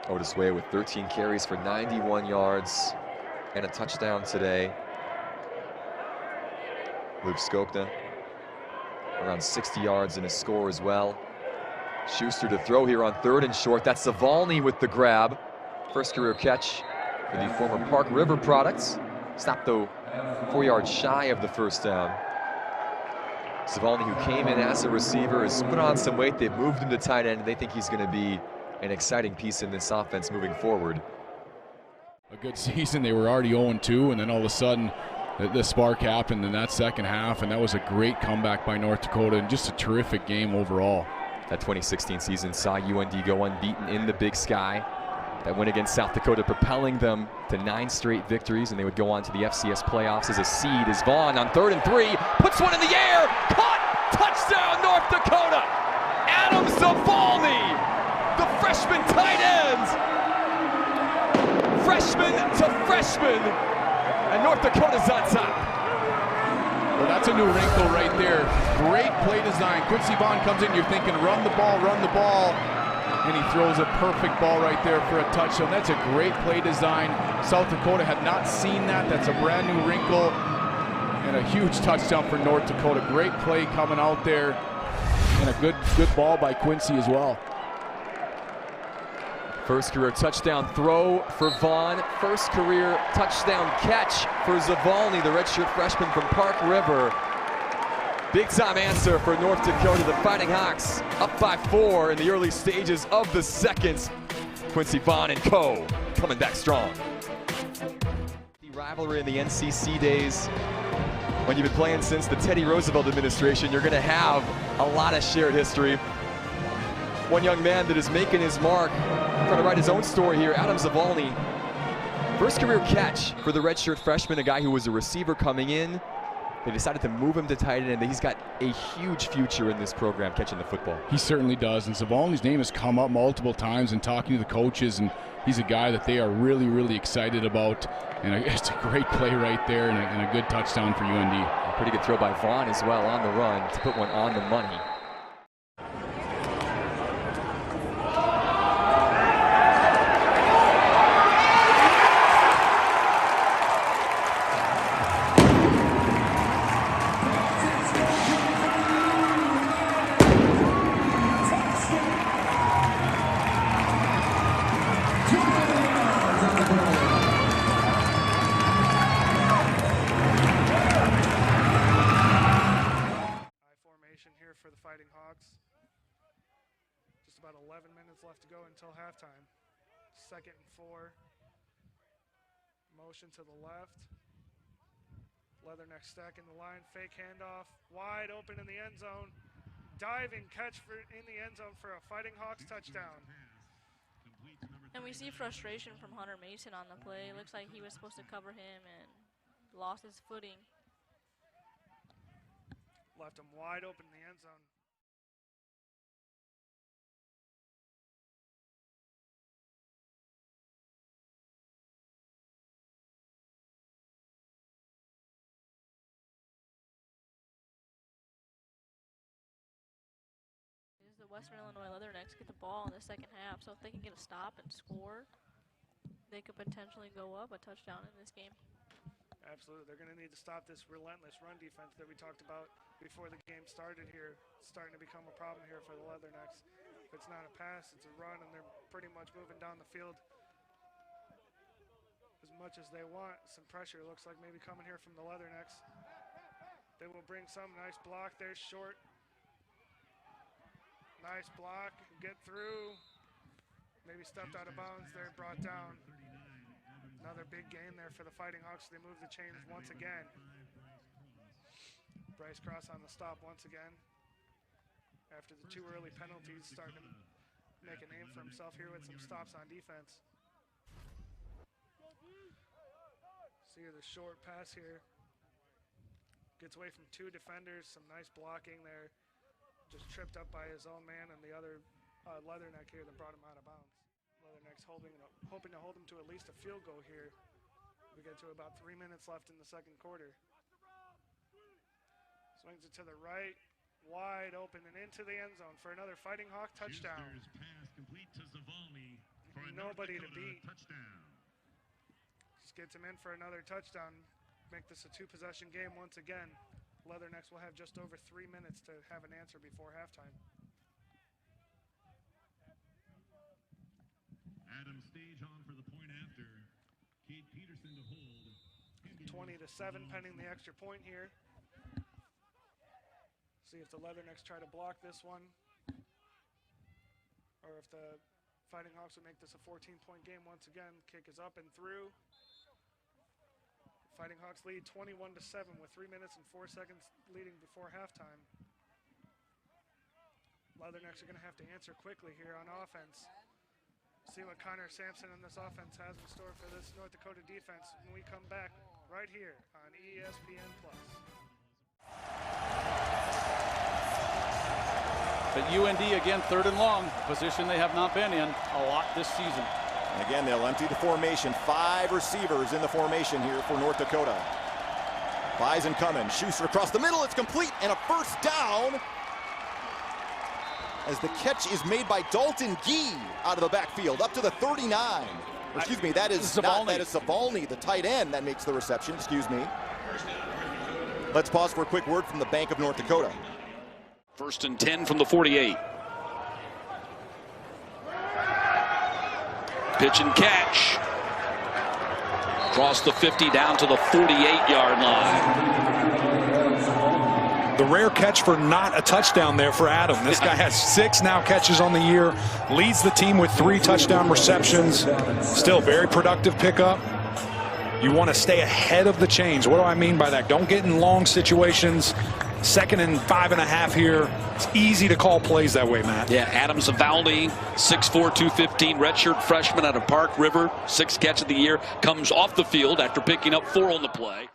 Otis Way with 13 carries for 91 yards and a touchdown today. Luke Skopna around 60 yards in his score as well. Schuster to throw here on 3rd and short. That's Zavalney with the grab. First career catch for the former Park River products. Stopped though 4 yards shy of the first down. Zavalney, who came in as a receiver, has put on some weight. They've moved him to tight end. They think he's going to be an exciting piece in this offense moving forward. A good season. They were already 0-2, and then all of a sudden the spark happened in that second half, and that was a great comeback by North Dakota and just a terrific game overall. That 2016 season saw UND go unbeaten in the Big Sky. That win against South Dakota propelling them to 9 straight victories, and they would go on to the FCS playoffs as a seed. As Vaughn on 3rd and 3 puts one in the air, caught, touchdown North Dakota. Adam Zavalney, the freshman tight end. Freshman to freshman, and North Dakota's on top. Well, that's a new wrinkle right there. Great play design. Quincy Vaughn comes in, you're thinking run the ball, and he throws a perfect ball right there for a touchdown. That's a great play design. South Dakota had not seen that. That's a brand new wrinkle, and a huge touchdown for North Dakota. Great play coming out there, and a good ball by Quincy as well. First career touchdown throw for Vaughn. First career touchdown catch for Zavalney, the redshirt freshman from Park River. Big time answer for North Dakota. The Fighting Hawks up by 4 in the early stages of the second. Quincy Vaughn and co. coming back strong. The rivalry in the NCC days, when you've been playing since the Teddy Roosevelt administration, you're going to have a lot of shared history. One young man that is making his mark, trying to write his own story here, Adam Zavalney. First career catch for the redshirt freshman, a guy who was a receiver coming in. They decided to move him to tight end, and he's got a huge future in this program catching the football. He certainly does, and Zavalney's name has come up multiple times in talking to the coaches, and he's a guy that they are really, really excited about. And it's a great play right there, and a good touchdown for UND. A pretty good throw by Vaughn as well on the run to put one on the money. For the Fighting Hawks. Just about 11 minutes left to go until halftime. 2nd and 4. Motion to the left. Leatherneck stack in the line. Fake handoff. Wide open in the end zone. Diving catch in the end zone for a Fighting Hawks touchdown. And we see frustration from Hunter Mason on the play. It looks like he was supposed to cover him and lost his footing. Left him wide open in the end zone. The Western Illinois Leathernecks get the ball in the second half, so if they can get a stop and score, they could potentially go up a touchdown in this game. Absolutely. They're going to need to stop this relentless run defense that we talked about before the game started here. It's starting to become a problem here for the Leathernecks. If it's not a pass, it's a run, and they're pretty much moving down the field as much as they want. Some pressure looks like maybe coming here from the Leathernecks. They will bring some nice block there, short. Nice block, get through. Maybe stepped out of bounds there, brought down. Another big gain there for the Fighting Hawks. They move the chains once again. Bryce Cross on the stop once again. After the 2 early penalties, starting to make a name for himself here with some stops on defense. See the short pass here. Gets away from 2 defenders, some nice blocking there. Just tripped up by his own man and the other Leatherneck here that brought him out of bounds. Leathernecks hoping to hold him to at least a field goal here. We get to about 3 minutes left in the second quarter. Swings it to the right, wide open and into the end zone for another Fighting Hawk touchdown. Pass complete to Zavalney. nobody to beat. Just gets him in for another touchdown. Make this a 2-possession game once again. Leathernecks will have just over 3 minutes to have an answer before halftime. Adam stage on for the point after. Kate Peterson to hold. 20-7 pending the extra point here. See if the Leathernecks try to block this one, or if the Fighting Hawks would make this a 14-point game once again. Kick is up and through. Fighting Hawks lead 21-7 with 3 minutes and 4 seconds leading before halftime. Leathernecks are going to have to answer quickly here on offense. See what Connor Sampson and this offense has in store for this North Dakota defense when we come back right here on ESPN+. But UND again, 3rd and long, position they have not been in a lot this season. And again, they'll empty the formation. 5 receivers in the formation here for North Dakota. Bison coming, Schuster across the middle, it's complete, and a first down as the catch is made by Dalton Gee out of the backfield, up to the 39. Or, excuse me, that is Zavalney, the tight end, that makes the reception, excuse me. Let's pause for a quick word from the Bank of North Dakota. 1st and 10 from the 48. Pitch and catch. Across the 50 down to the 48-yard line. The rare catch for not a touchdown there for Adam. This guy has 6 now catches on the year, leads the team with 3 touchdown receptions. Still very productive pickup. You want to stay ahead of the chains. What do I mean by that? Don't get in long situations. 2nd and 5.5 here. It's easy to call plays that way, Matt. Yeah, Adam Zavalney, 6'4", 215, redshirt freshman out of Park River, 6th catch of the year, comes off the field after picking up 4 on the play.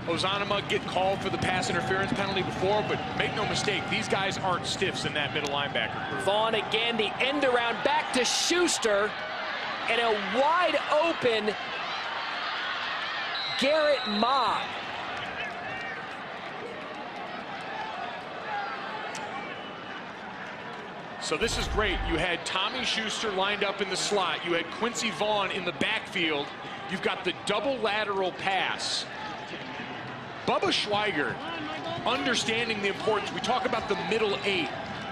Ozanama get called for the pass interference penalty before, but make no mistake, these guys aren't stiffs in that middle linebacker group. Vaughn again, the end around back to Schuster, and a wide open Garrett Mogg. So this is great. You had Tommy Schuster lined up in the slot. You had Quincy Vaughn in the backfield. You've got the double lateral pass. Bubba Schweiger, understanding the importance. We talk about the middle 8.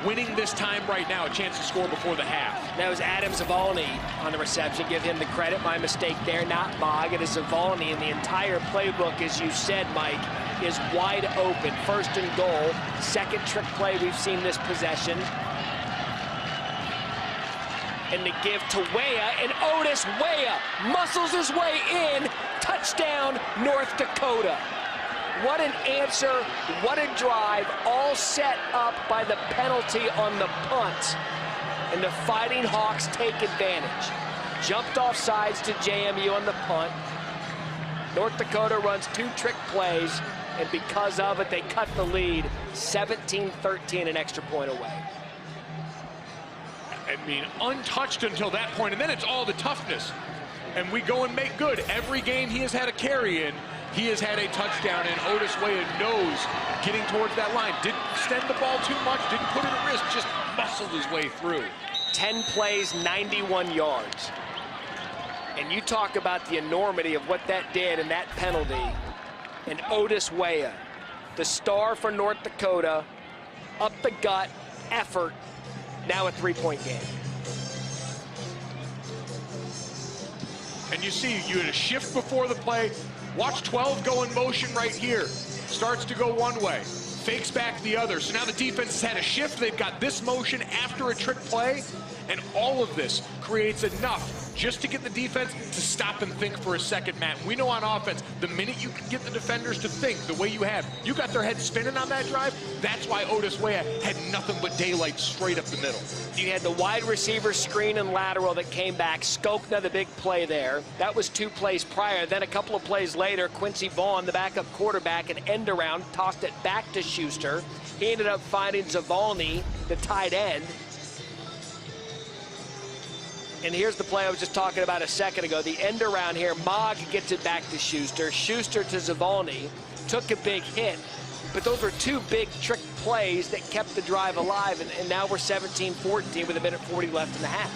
Winning this time right now, a chance to score before the half. That was Adam Zavalney on the reception. Give him the credit. My mistake there, not Mogg. It is Zavalney, and the entire playbook, as you said, Mike, is wide open. 1st and goal. 2nd trick play we've seen this possession. And the give to Weah, and Otis Weah muscles his way in. Touchdown, North Dakota. What an answer, what a drive, all set up by the penalty on the punt. And the Fighting Hawks take advantage. Jumped off sides to JMU on the punt. North Dakota runs 2 trick plays, and because of it, they cut the lead 17-13, an extra point away. I mean, untouched until that point, and then it's all the toughness. And we go and make good. Every game he has had a carry in, he has had a touchdown, and Otis Weah knows getting towards that line. Didn't extend the ball too much, didn't put it at risk, just muscled his way through. 10 plays, 91 yards. And you talk about the enormity of what that did and that penalty. And Otis Weah, the star for North Dakota, up the gut, effort, now a 3-point game. And you see, you had a shift before the play. Watch 12 go in motion right here. Starts to go one way, fakes back the other. So now the defense has had a shift. They've got this motion after a trick play. And all of this creates enough just to get the defense to stop and think for a second, Matt. We know on offense, the minute you can get the defenders to think the way you have, you got their heads spinning on that drive. That's why Otis Weah had nothing but daylight straight up the middle. You had the wide receiver screen and lateral that came back. Skokna, the big play there. That was 2 plays prior. Then a couple of plays later, Quincy Vaughn, the backup quarterback, an end around, tossed it back to Schuster. He ended up finding Zavalney, the tight end. And here's the play I was just talking about a second ago. The end around here, Mogg gets it back to Schuster. Schuster to Zavalney, took a big hit. But those were 2 big trick plays that kept the drive alive. And now we're 17-14 with 1:40 left in the half.